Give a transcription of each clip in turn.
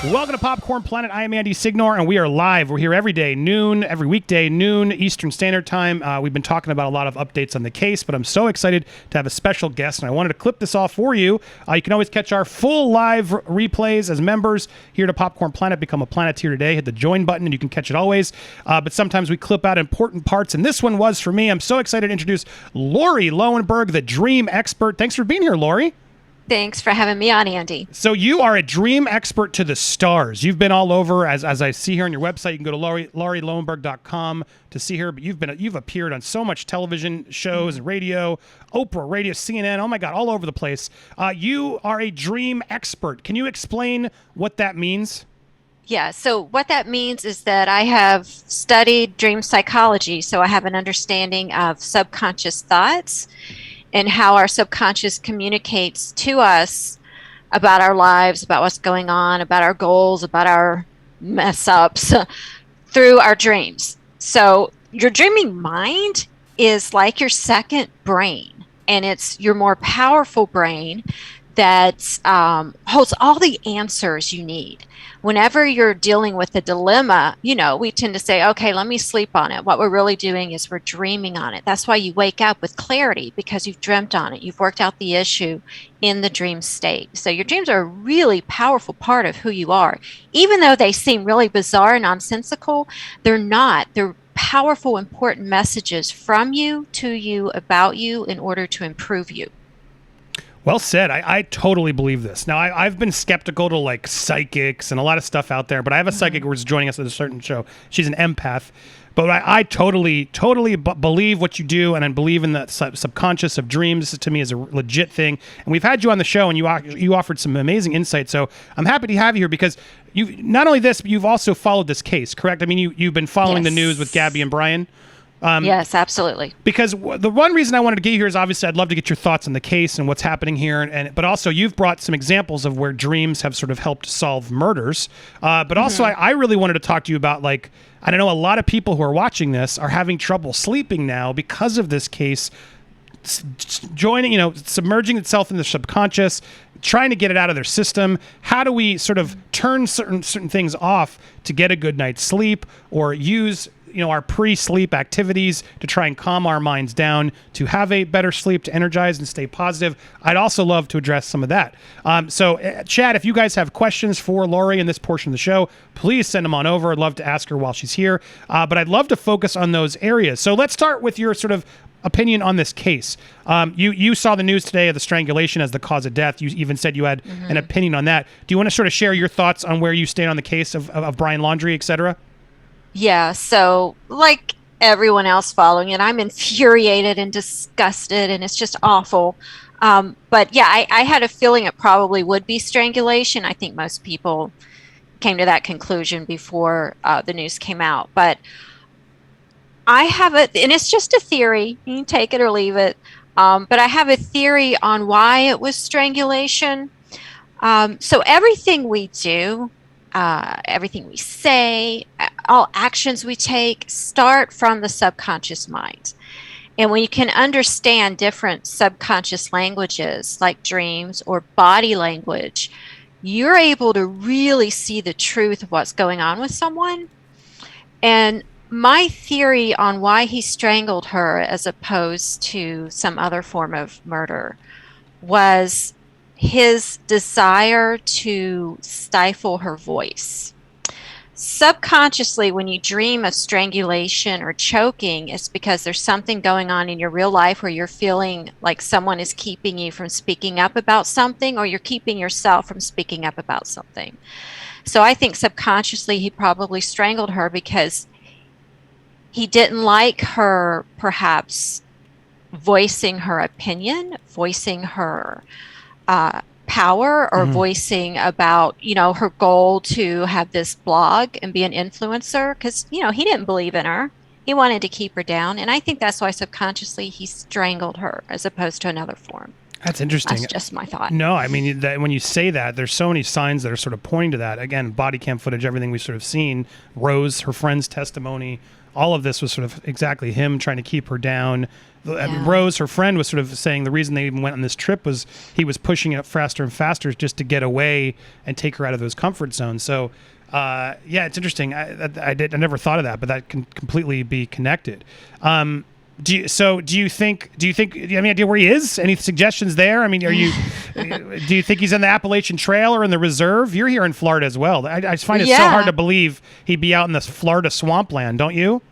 Welcome to Popcorn Planet. I am Andy Signor, and we are live. We're here every day, every weekday, noon Eastern Standard Time. We've been talking about a lot of updates on the case, but I'm so excited to have a special guest, and I wanted to clip this off for you. You can always catch our full live replays as members here to Popcorn Planet. Become a Planeteer today. Hit the join button, and you can catch it always. But sometimes we clip out important parts, and this one was for me. I'm so excited to introduce Lauri Lowenberg, the Dream Expert. Thanks for being here, Lauri. Thanks for having me on, Andy. So you are a dream expert to the stars. You've been all over, as I see here on your website. You can go to laurilowenberg.com to see her. But you've appeared on so much television shows, radio, Oprah, radio, CNN. Oh my God, all over the place. You are a dream expert. Can you explain what that means? Yeah, so what that means is that I have studied dream psychology, so I have an understanding of subconscious thoughts and how our subconscious communicates to us about our lives, about what's going on, about our goals, about our mess ups through our dreams. So your dreaming mind is like your second brain, and it's your more powerful brain that holds all the answers you need. Whenever you're dealing with a dilemma, we tend to say, okay, let me sleep on it. What we're really doing is we're dreaming on it. That's why you wake up with clarity, because you've dreamt on it. You've worked out the issue in the dream state. So your dreams are a really powerful part of who you are. Even though they seem really bizarre and nonsensical, they're not. They're powerful, important messages from you, to you, about you, in order to improve you. Well said. I totally believe this. Now, I've been skeptical to like psychics and a lot of stuff out there, but I have a psychic who's joining us at a certain show. She's an empath. But I totally believe what you do, and I believe in the subconscious of dreams. This, to me, is a legit thing. And we've had you on the show, and you offered some amazing insight. So I'm happy to have you here, because you not only this, but you've also followed this case, correct? I mean, you've been following the news with Gabby and Brian. Yes, absolutely. Because the one reason I wanted to get you here is obviously I'd love to get your thoughts on the case and what's happening here, but also you've brought some examples of where dreams have sort of helped solve murders. But also I really wanted to talk to you about, like, I don't know, a lot of people who are watching this are having trouble sleeping now because of this case submerging itself in the subconscious, trying to get it out of their system. How do we sort of turn certain things off to get a good night's sleep, or use our pre-sleep activities to try and calm our minds down, to have a better sleep, to energize and stay positive? I'd also love to address some of that. So Chad, if you guys have questions for Lauri in this portion of the show, please send them on over. I'd love to ask her while she's here. But I'd love to focus on those areas. So let's start with your sort of opinion on this case. You saw the news today of the strangulation as the cause of death. You even said you had an opinion on that. Do you want to sort of share your thoughts on where you stand on the case of Brian Laundrie, et cetera? Yeah, so like everyone else following it, I'm infuriated and disgusted, and it's just awful. But yeah, I had a feeling it probably would be strangulation. I think most people came to that conclusion before the news came out. But I have and it's just a theory. You can take it or leave it. But I have a theory on why it was strangulation. So everything we do, everything we say, all actions we take start from the subconscious mind. And when you can understand different subconscious languages like dreams or body language, you're able to really see the truth of what's going on with someone. And my theory on why he strangled her as opposed to some other form of murder was his desire to stifle her voice. Subconsciously, when you dream of strangulation or choking, it's because there's something going on in your real life where you're feeling like someone is keeping you from speaking up about something, or you're keeping yourself from speaking up about something. So I think subconsciously he probably strangled her because he didn't like her perhaps voicing her opinion, voicing her power, or voicing about, her goal to have this blog and be an influencer, because, he didn't believe in her. He wanted to keep her down. And I think that's why subconsciously he strangled her as opposed to another form. That's interesting. That's just my thought. No, I mean, when you say that, there's so many signs that are sort of pointing to that. Again, body cam footage, everything we've sort of seen, Rose, her friend's testimony, all of this was sort of exactly him trying to keep her down. I mean, Yeah. Rose, her friend, was sort of saying the reason they even went on this trip was he was pushing it faster and faster just to get away and take her out of those comfort zones. So, yeah, it's interesting. I never thought of that, but that can completely be connected. Do you think? Do you have any idea where he is? Any suggestions there? I mean, do you think he's in the Appalachian Trail or in the reserve? You're here in Florida as well. I just find it so hard to believe he'd be out in this Florida swampland, don't you?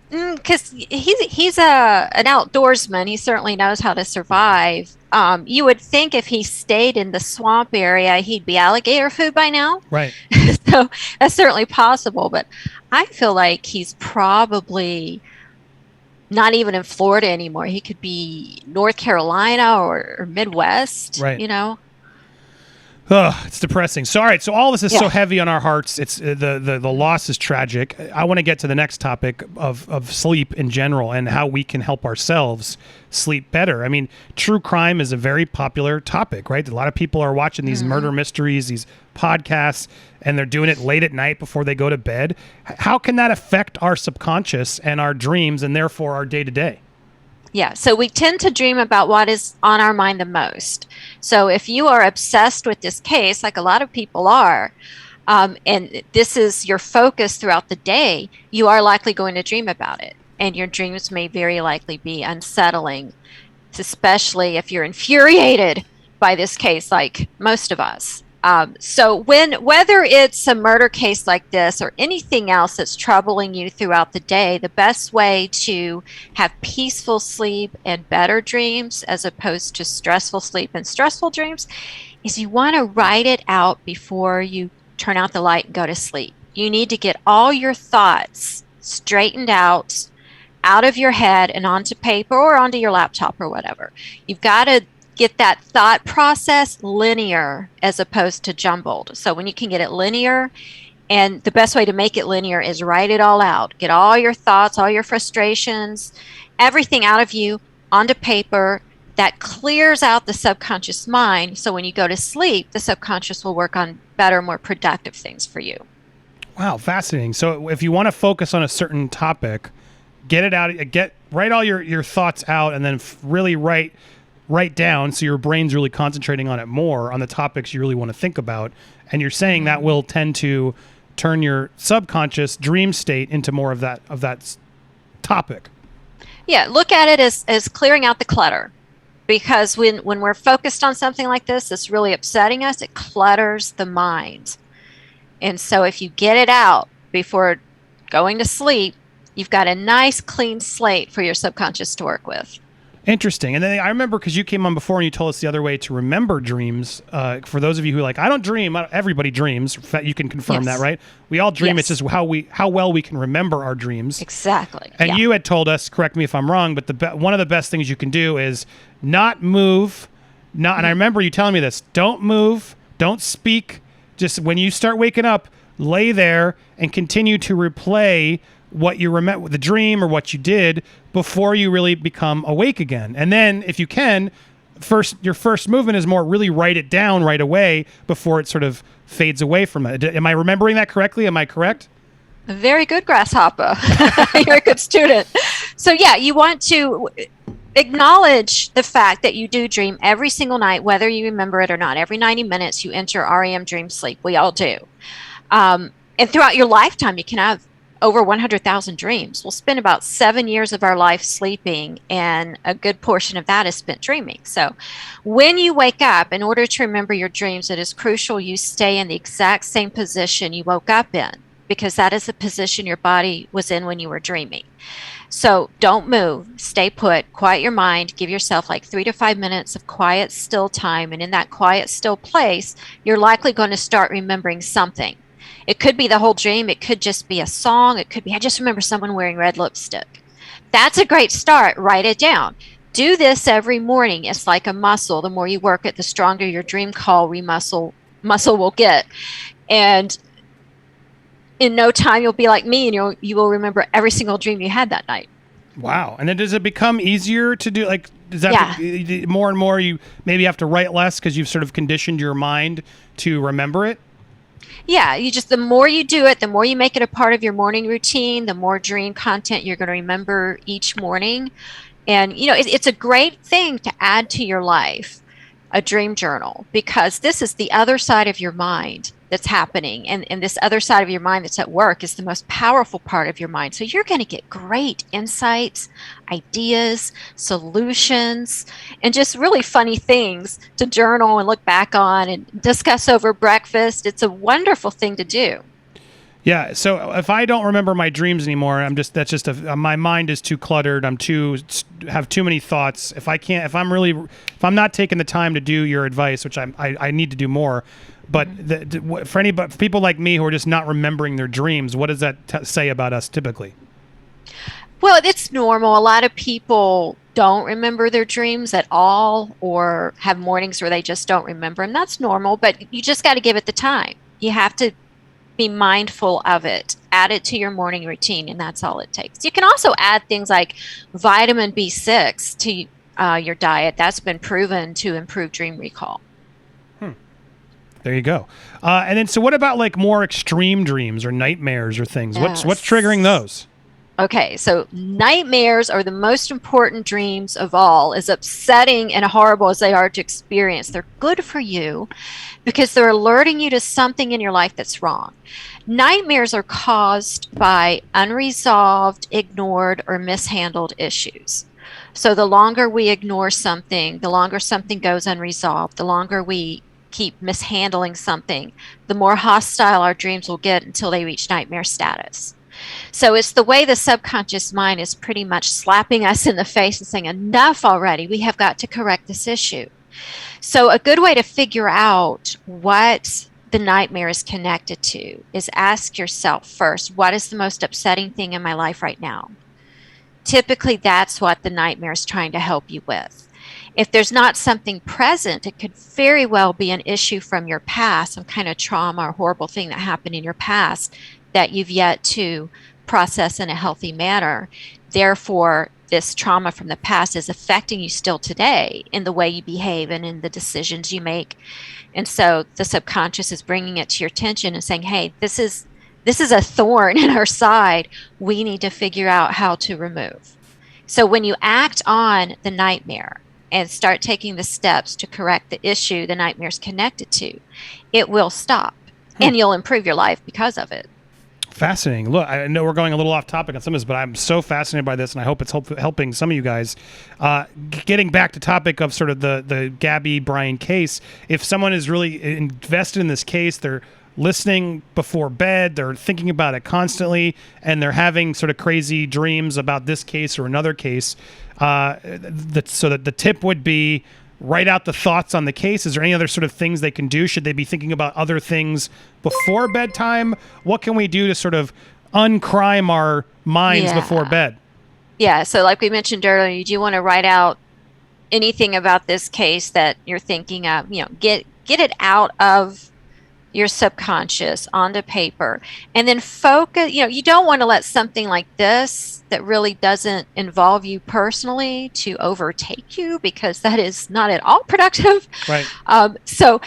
Because he's an outdoorsman. He certainly knows how to survive. You would think if he stayed in the swamp area, he'd be alligator food by now. Right. So that's certainly possible. But I feel like he's probably not even in Florida anymore. He could be North Carolina or Midwest. Right. You know. Oh, it's depressing. So, all right. So all this is so Yeah. heavy on our hearts. It's the loss is tragic. I want to get to the next topic of sleep in general and how we can help ourselves sleep better. I mean, true crime is a very popular topic, right? A lot of people are watching these murder mysteries, these podcasts, and they're doing it late at night before they go to bed. How can that affect our subconscious and our dreams and therefore our day to day? Yeah, so we tend to dream about what is on our mind the most. So if you are obsessed with this case, like a lot of people are, and this is your focus throughout the day, you are likely going to dream about it. And your dreams may very likely be unsettling, especially if you're infuriated by this case, like most of us. So whether it's a murder case like this or anything else that's troubling you throughout the day, the best way to have peaceful sleep and better dreams as opposed to stressful sleep and stressful dreams is you want to write it out before you turn out the light and go to sleep. You need to get all your thoughts straightened out of your head and onto paper or onto your laptop or whatever. You've got to get that thought process linear as opposed to jumbled. So when you can get it linear, and the best way to make it linear is write it all out. Get all your thoughts, all your frustrations, everything out of you onto paper. That clears out the subconscious mind. So when you go to sleep, the subconscious will work on better, more productive things for you. Wow, fascinating. So if you want to focus on a certain topic, get it out, write all your thoughts out, and then really write down so your brain's really concentrating on it more on the topics you really want to think about. And you're saying that will tend to turn your subconscious dream state into more of that topic. Yeah, look at it as clearing out the clutter. Because when we're focused on something like this that's really upsetting us, it clutters the mind. And so if you get it out before going to sleep, you've got a nice clean slate for your subconscious to work with. Interesting. And then I remember because you came on before and you told us the other way to remember dreams. For those of you who are like, I don't dream. Everybody dreams. You can confirm that, right? We all dream. Yes. It's just how well we can remember our dreams. Exactly. And you had told us, correct me if I'm wrong, but one of the best things you can do is not move. And I remember you telling me this. Don't move. Don't speak. Just when you start waking up, lay there and continue to replay what you remember, the dream or what you did before you really become awake again. And then if you can, your first movement is more really write it down right away before it sort of fades away from it. Am I remembering that correctly? Am I correct? Very good, Grasshopper. You're a good student. So yeah, you want to acknowledge the fact that you do dream every single night, whether you remember it or not. Every 90 minutes you enter REM dream sleep. We all do. And throughout your lifetime, you can have over 100,000 dreams. We'll spend about 7 years of our life sleeping, and a good portion of that is spent dreaming. So when you wake up, in order to remember your dreams, it is crucial you stay in the exact same position you woke up in, because that is the position your body was in when you were dreaming. So don't move, stay put, quiet your mind, give yourself like 3 to 5 minutes of quiet, still time. And in that quiet, still place, you're likely going to start remembering something. It could be the whole dream. It could just be a song. It could be, I just remember someone wearing red lipstick. That's a great start. Write it down. Do this every morning. It's like a muscle. The more you work it, the stronger your dream call muscle will get. And in no time, you'll be like me, and you will remember every single dream you had that night. Wow. And then does it become easier to do, like, does that more and more you maybe have to write less because you've sort of conditioned your mind to remember it? Yeah, the more you do it, the more you make it a part of your morning routine, the more dream content you're going to remember each morning. And, it's a great thing to add to your life, a dream journal, because this is the other side of your mind that's happening. And this other side of your mind that's at work is the most powerful part of your mind. So you're going to get great insights, ideas, solutions, and just really funny things to journal and look back on and discuss over breakfast. It's a wonderful thing to do. Yeah. So if I don't remember my dreams anymore, my mind is too cluttered. Have too many thoughts. If I'm not taking the time to do your advice, which I need to do more, but for people like me who are just not remembering their dreams, what does that say about us typically? Well, it's normal. A lot of people don't remember their dreams at all, or have mornings where they just don't remember them. That's normal, but you just got to give it the time. You have to be mindful of it, add it to your morning routine, and that's all it takes. You can also add things like vitamin B6 to your diet. That's been proven to improve dream recall. There you go. And then, so what about like more extreme dreams or nightmares or things? Yes. What's triggering those? Okay, so nightmares are the most important dreams of all. As upsetting and horrible as they are to experience, they're good for you because they're alerting you to something in your life that's wrong. Nightmares are caused by unresolved, ignored, or mishandled issues. So the longer we ignore something, the longer something goes unresolved, the longer we keep mishandling something, the more hostile our dreams will get until they reach nightmare status. So it's the way the subconscious mind is pretty much slapping us in the face and saying, enough already, we have got to correct this issue. So a good way to figure out what the nightmare is connected to is ask yourself first, what is the most upsetting thing in my life right now? Typically, that's what the nightmare is trying to help you with. If there's not something present, it could very well be an issue from your past, some kind of trauma or horrible thing that happened in your past that you've yet to process in a healthy manner. Therefore, this trauma from the past is affecting you still today in the way you behave and in the decisions you make. And so the subconscious is bringing it to your attention and saying, hey, this is a thorn in our side. We need to figure out how to remove. So when you act on the nightmare and start taking the steps to correct the issue the nightmare is connected to, it will stop and you'll improve your life because of it. Fascinating. Look, I know we're going a little off topic on some of this, but I'm so fascinated by this, and I hope it's helping some of you guys. Getting back to topic of sort of the Gabby Brian case, if someone is really invested in this case, they're listening before bed, they're thinking about it constantly, and they're having sort of crazy dreams about this case or another case, so that the tip would be write out the thoughts on the case. Is there any other sort of things they can do? Should they be thinking about other things before bedtime? What can we do to sort of uncrime our minds before bed? Yeah. So like we mentioned earlier, you do want to write out anything about this case that you're thinking of, get it out of your subconscious onto paper, and then focus. You don't want to let something like this that really doesn't involve you personally to overtake you, because that is not at all productive. Right. So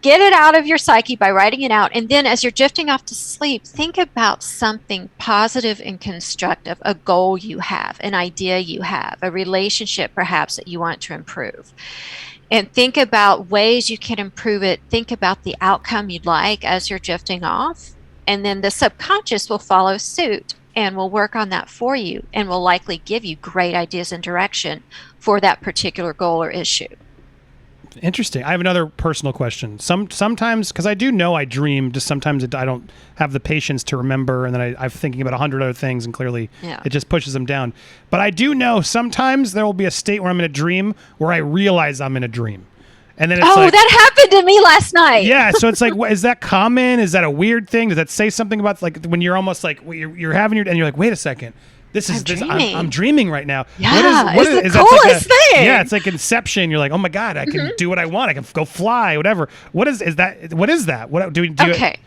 get it out of your psyche by writing it out, and then as you're drifting off to sleep, think about something positive and constructive, a goal you have, an idea you have, a relationship perhaps that you want to improve. And think about ways you can improve it. Think about the outcome you'd like as you're drifting off. And then the subconscious will follow suit and will work on that for you and will likely give you great ideas and direction for that particular goal or issue. Interesting. I have another personal question. Sometimes, because I do know I dream, just sometimes I don't have the patience to remember, and then I'm thinking about 100 other things, and clearly it just pushes them down. But I do know sometimes there will be a state where I'm in a dream where I realize I'm in a dream. And then it's that happened to me last night. Yeah, so it's like, is that common? Is that a weird thing? Does that say something about like when you're almost like you're having and you're like, wait a second. I'm dreaming right now. Yeah, what it's the coolest thing. Yeah, it's like Inception. You're like, oh my God, I can do what I want. I can go fly, whatever. What is that? What is that? What do we do? Okay.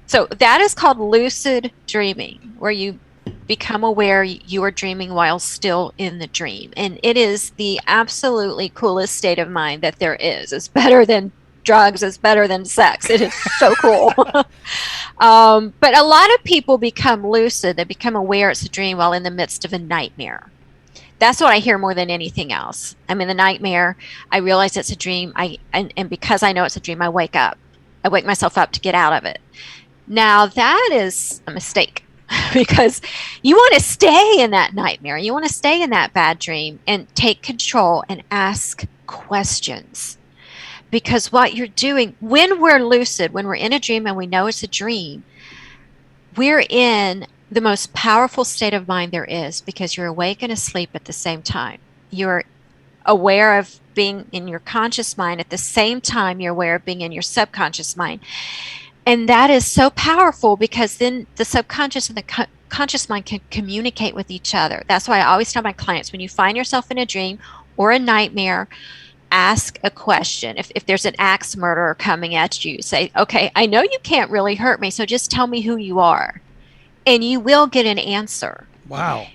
So that is called lucid dreaming, where you become aware you are dreaming while still in the dream. And it is the absolutely coolest state of mind that there is. It's better than drugs is better than sex. It is so cool. But a lot of people become lucid. They become aware it's a dream while in the midst of a nightmare. That's what I hear more than anything else. I'm in the nightmare. I realize it's a dream. And because I know it's a dream, I wake up. I wake myself up to get out of it. Now, that is a mistake because you want to stay in that nightmare. You want to stay in that bad dream and take control and ask questions. Because what you're doing when we're lucid, when we're in a dream and we know it's a dream, we're in the most powerful state of mind there is because you're awake and asleep at the same time. You're aware of being in your conscious mind at the same time you're aware of being in your subconscious mind. And that is so powerful because then the subconscious and the conscious mind can communicate with each other. That's why I always tell my clients, when you find yourself in a dream or a nightmare, ask a question. If there's an axe murderer coming at you, say, okay, I know you can't really hurt me, so just tell me who you are. And you will get an answer. Wow.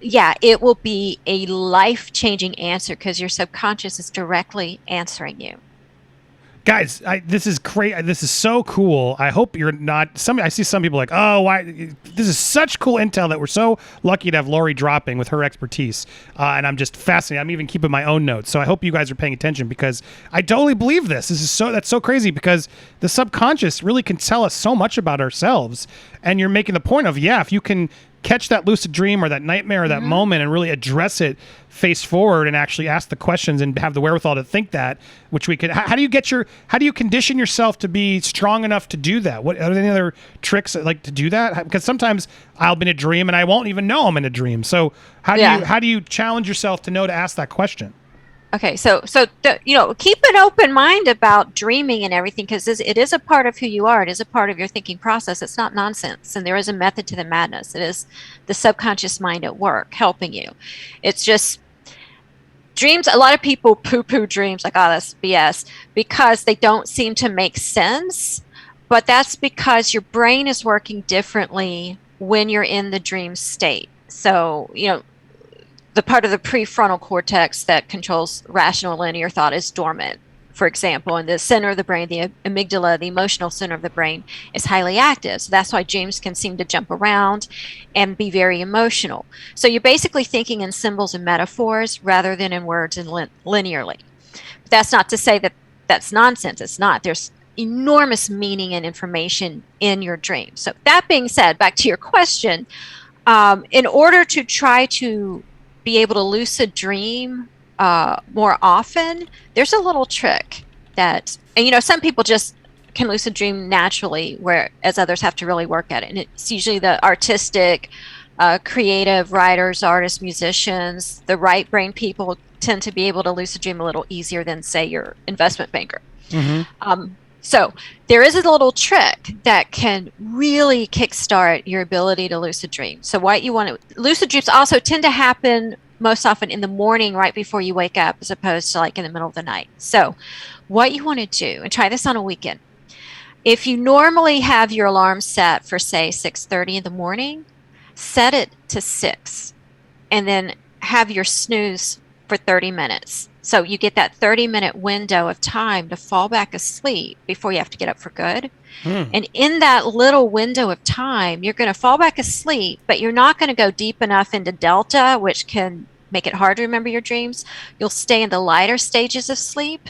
Yeah, it will be a life-changing answer because your subconscious is directly answering you. Guys, this is great. This is so cool. I hope you're not. I see some people like, oh, why? This is such cool intel that we're so lucky to have Lauri dropping with her expertise. And I'm just fascinated. I'm even keeping my own notes. So I hope you guys are paying attention because I totally believe this. That's so crazy because the subconscious really can tell us so much about ourselves. And you're making the point of, if you can catch that lucid dream or that nightmare or that moment and really address it face forward and actually ask the questions and have the wherewithal to think that, which we could. How do you condition yourself to be strong enough to do that? What are there any other tricks like to do that? Because sometimes I'll be in a dream and I won't even know I'm in a dream. So how do you challenge yourself to know to ask that question? Okay, so keep an open mind about dreaming and everything because it is a part of who you are. It is a part of your thinking process. It's not nonsense, and there is a method to the madness. It is the subconscious mind at work helping you. It's just dreams. A lot of people poo-poo dreams like, oh, that's BS, because they don't seem to make sense. But that's because your brain is working differently when you're in the dream state. So, the part of the prefrontal cortex that controls rational linear thought is dormant, for example, and the center of the brain, the amygdala, the emotional center of the brain, is highly active. So that's why dreams can seem to jump around and be very emotional. So you're basically thinking in symbols and metaphors rather than in words and linearly. But that's not to say that that's nonsense. It's not. There's enormous meaning and information in your dream. So that being said, back to your question, in order to try to be able to lucid dream more often, there's a little trick that, and some people just can lucid dream naturally, whereas others have to really work at it. And it's usually the artistic, creative writers, artists, musicians, the right brain people tend to be able to lucid dream a little easier than, say, your investment banker. So there is a little trick that can really kickstart your ability to lucid dream. So lucid dreams also tend to happen most often in the morning right before you wake up as opposed to like in the middle of the night. So what you want to do, and try this on a weekend, if you normally have your alarm set for, say, 6:30 in the morning, set it to 6 and then have your snooze for 30 minutes. So you get that 30-minute window of time to fall back asleep before you have to get up for good. And in that little window of time, you're going to fall back asleep, but you're not going to go deep enough into delta, which can make it hard to remember your dreams. You'll stay in the lighter stages of sleep,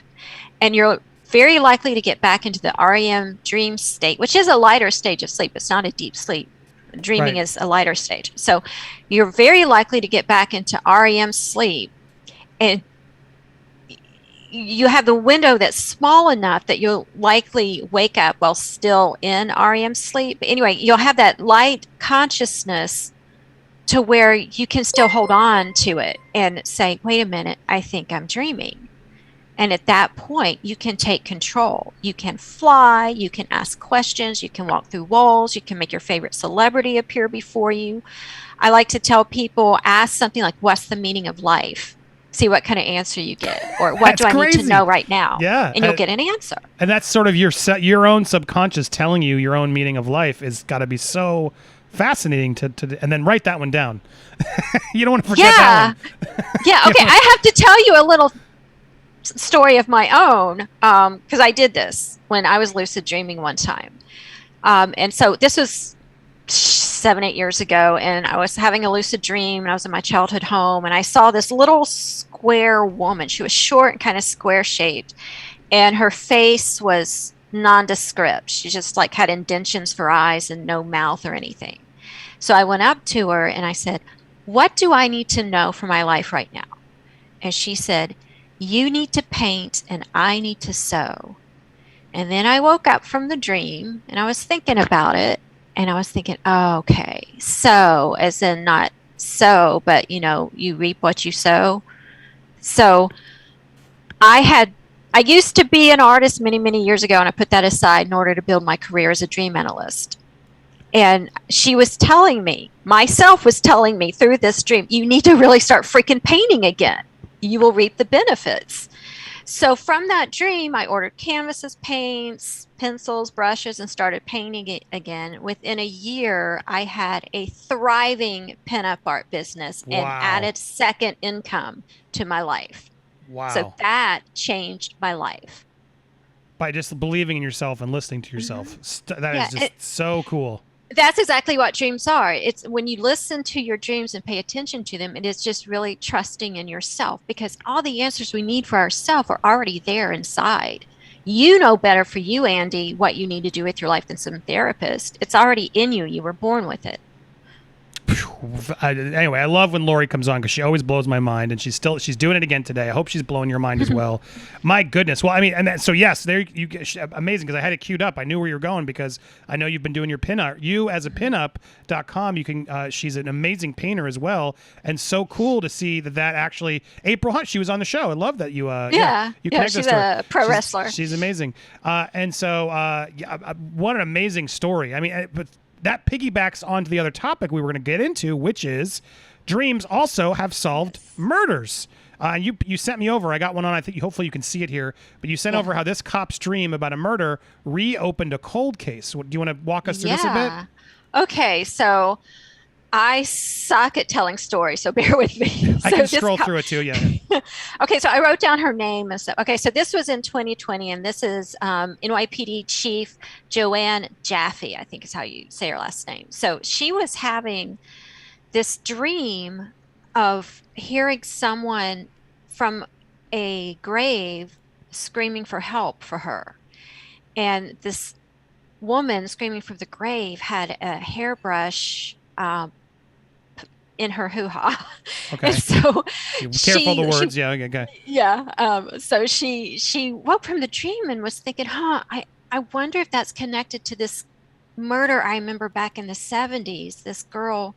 and you're very likely to get back into the REM dream state, which is a lighter stage of sleep. It's not a deep sleep. Dreaming is a lighter stage. So you're very likely to get back into REM sleep, and you have the window that's small enough that you'll likely wake up while still in REM sleep. But anyway, you'll have that light consciousness to where you can still hold on to it and say, wait a minute, I think I'm dreaming. And at that point, you can take control. You can fly, you can ask questions, you can walk through walls, you can make your favorite celebrity appear before you. I like to tell people, ask something like, what's the meaning of life? See what kind of answer you get, or what do I need to know right now? Yeah, and you'll get an answer. And that's sort of your own subconscious telling you your own meaning of life is got to be so fascinating to and then write that one down. You don't want to forget that one. Yeah. Okay. I have to tell you a little story of my own, because I did this when I was lucid dreaming one time. And so this was 7, 8 years ago, and I was having a lucid dream, and I was in my childhood home, and I saw this little square woman. She was short and kind of square shaped, and her face was nondescript. She just like had indentions for eyes and no mouth or anything. So I went up to her and I said, "What do I need to know for my life right now?" And she said, "You need to paint and I need to sew." And then I woke up from the dream and I was thinking about it, and I was thinking, oh, okay, sow, as in not sow, but you reap what you sow. So I had I used to be an artist many, many years ago, and I put that aside in order to build my career as a dream analyst. And she was telling me, myself was telling me through this dream, you need to really start freaking painting again. You will reap the benefits. So from that dream, I ordered canvases, paints, pencils, brushes, and started painting it again. Within a year, I had a thriving pinup art business and Wow. added second income to my life. So Wow. that changed my life. By just believing in yourself and listening to Mm-hmm. yourself. That is Yeah, just so cool. that's exactly what dreams are. It's when you listen to your dreams and pay attention to them, it is just really trusting in yourself, because all the answers we need for ourselves are already there inside. You know better for you, Andy, what you need to do with your life than some therapist. It's already in you. You were born with it. Anyway, I love when Lauri comes on because she always blows my mind, and she's doing it again today. I hope she's blowing your mind as well. My goodness. Well, I mean, so yes, there you amazing, because I had it queued up. I knew where you're going because I know you've been doing your pin art. You as a pinup.com, you can. She's an amazing painter as well, and so cool to see that actually April Hunt. She was on the show. I love that you. You connected She's us to her. a pro wrestler. She's amazing, and so what an amazing story. I mean, but that piggybacks onto the other topic we were going to get into, which is dreams also have solved murders. You sent me over. I got one on. I think hopefully you can see it here. But you sent over how this cop's dream about a murder reopened a cold case. Do you want to walk us through this a bit? Okay, so I suck at telling stories, so bear with me. I can scroll through it too. Yeah. Okay, so I wrote down her name and stuff. Okay, so this was in 2020, and this is NYPD Chief Joanne Jaffe, I think is how you say her last name. So she was having this dream of hearing someone from a grave screaming for help for her. And this woman screaming from the grave had a hairbrush in her hoo-ha. Okay. And so careful the words. Yeah. Okay. Yeah. So she woke from the dream and was thinking, I wonder if that's connected to this murder I remember back in the 70s, this girl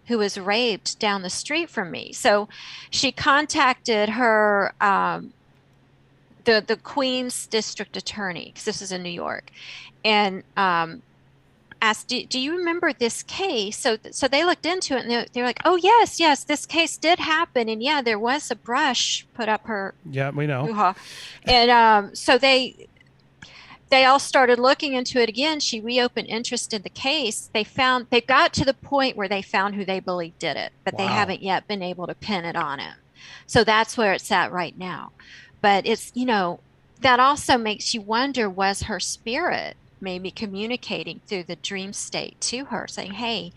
who was raped down the street from me. So she contacted her the Queens District Attorney, because this is in New York, and asked, do you remember this case? So they looked into it, and they're like, oh, yes, this case did happen. And yeah, there was a brush put up her. Yeah, we know. Hoo-ha. And so they all started looking into it again. She reopened interest in the case. They got to the point where they found who they believe did it, but they haven't yet been able to pin it on him. So that's where it's at right now. But it's, that also makes you wonder, was her spirit maybe communicating through the dream state to her, saying, hey,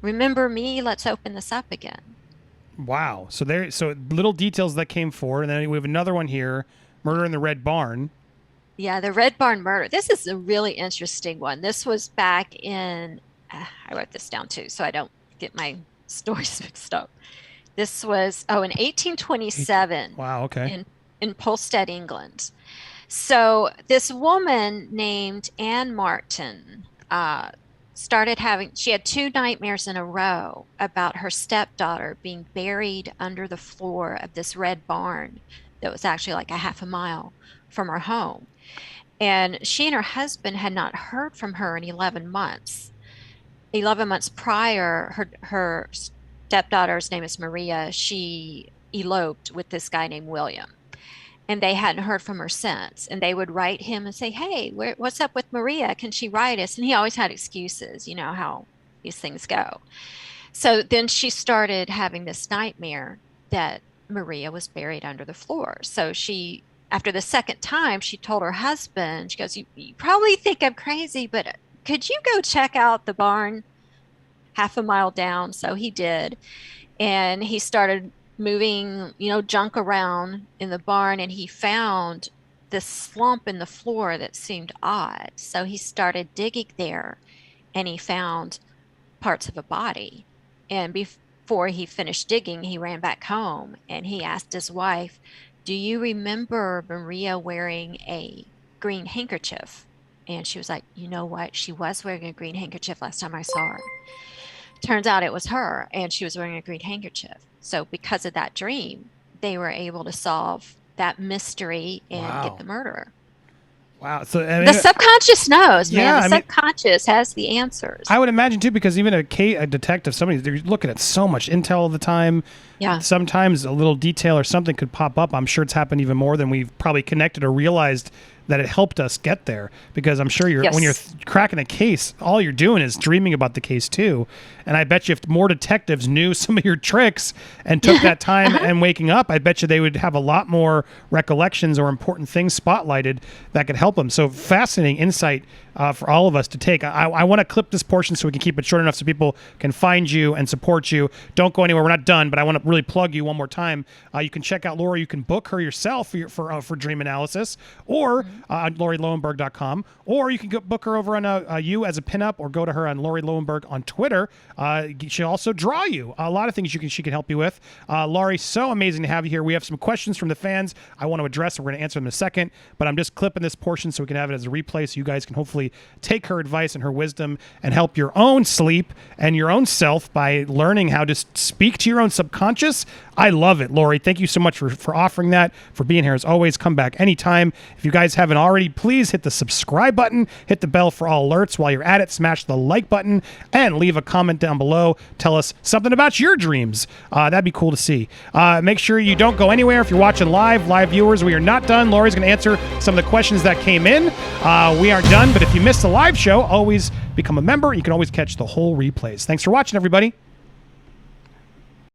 remember me, let's open this up again. Wow. So little details that came forward. And then we have another one here, murder in the Red Barn. Yeah, the Red Barn murder. This is a really interesting one. This was back in, I wrote this down too, so I don't get my stories mixed up. This was, in 1827. Wow, okay. In Polstead, England. So this woman named Anne Martin she had 2 nightmares in a row about her stepdaughter being buried under the floor of this red barn that was actually like a half a mile from her home. And she and her husband had not heard from her in 11 months. 11 months prior, her stepdaughter's name is Maria. She eloped with this guy named William. And they hadn't heard from her since. And they would write him and say, hey, what's up with Maria? Can she write us? And he always had excuses, you know how these things go. So then she started having this nightmare that Maria was buried under the floor. So she, after the second time, she told her husband, she goes, you probably think I'm crazy, but could you go check out the barn half a mile down? So he did. And he started moving, junk around in the barn, and he found this slump in the floor that seemed odd. So he started digging there, and he found parts of a body. And before he finished digging, he ran back home, and he asked his wife, do you remember Maria wearing a green handkerchief? And she was like, you know what? She was wearing a green handkerchief last time I saw her. Turns out it was her, and she was wearing a green handkerchief. So because of that dream, they were able to solve that mystery and get the murderer. Wow. So the subconscious knows, man. Yeah, the subconscious has the answers. I would imagine too, because even a detective, they're looking at so much intel all the time. Yeah. Sometimes a little detail or something could pop up. I'm sure it's happened even more than we've probably connected or realized that it helped us get there, because I'm sure when you're cracking a case, all you're doing is dreaming about the case too. And I bet you if more detectives knew some of your tricks and took that time and waking up, I bet you they would have a lot more recollections or important things spotlighted that could help them. So fascinating insight for all of us to take. I want to clip this portion so we can keep it short enough so people can find you and support you. Don't go anywhere. We're not done, but I want to really plug you one more time. You can check out Lauri. You can book her yourself for Dream Analysis, or on LauriLowenberg.com, or you can go book her over on you as a pinup, or go to her on Lauri Lowenberg on Twitter. She'll also draw you a lot of things she can help you with. Lauri, so amazing to have you here. We have some questions from the fans I want to address, and we're going to answer them in a second, but I'm just clipping this portion so we can have it as a replay so you guys can hopefully take her advice and her wisdom and help your own sleep and your own self by learning how to speak to your own subconscious. I love it, Lauri. Thank you so much for offering that, for being here as always. Come back anytime. If you guys haven't already, please hit the subscribe button, hit the bell for all alerts. While you're at it, smash the like button and leave a comment down below. Tell us something about your dreams. That'd be cool to see. Make sure you don't go anywhere. If you're watching live viewers, we are not done. Lauri's going to answer some of the questions that came in. We aren't done, but if you missed the live show, always become a member. You can always catch the whole replays. Thanks for watching, everybody.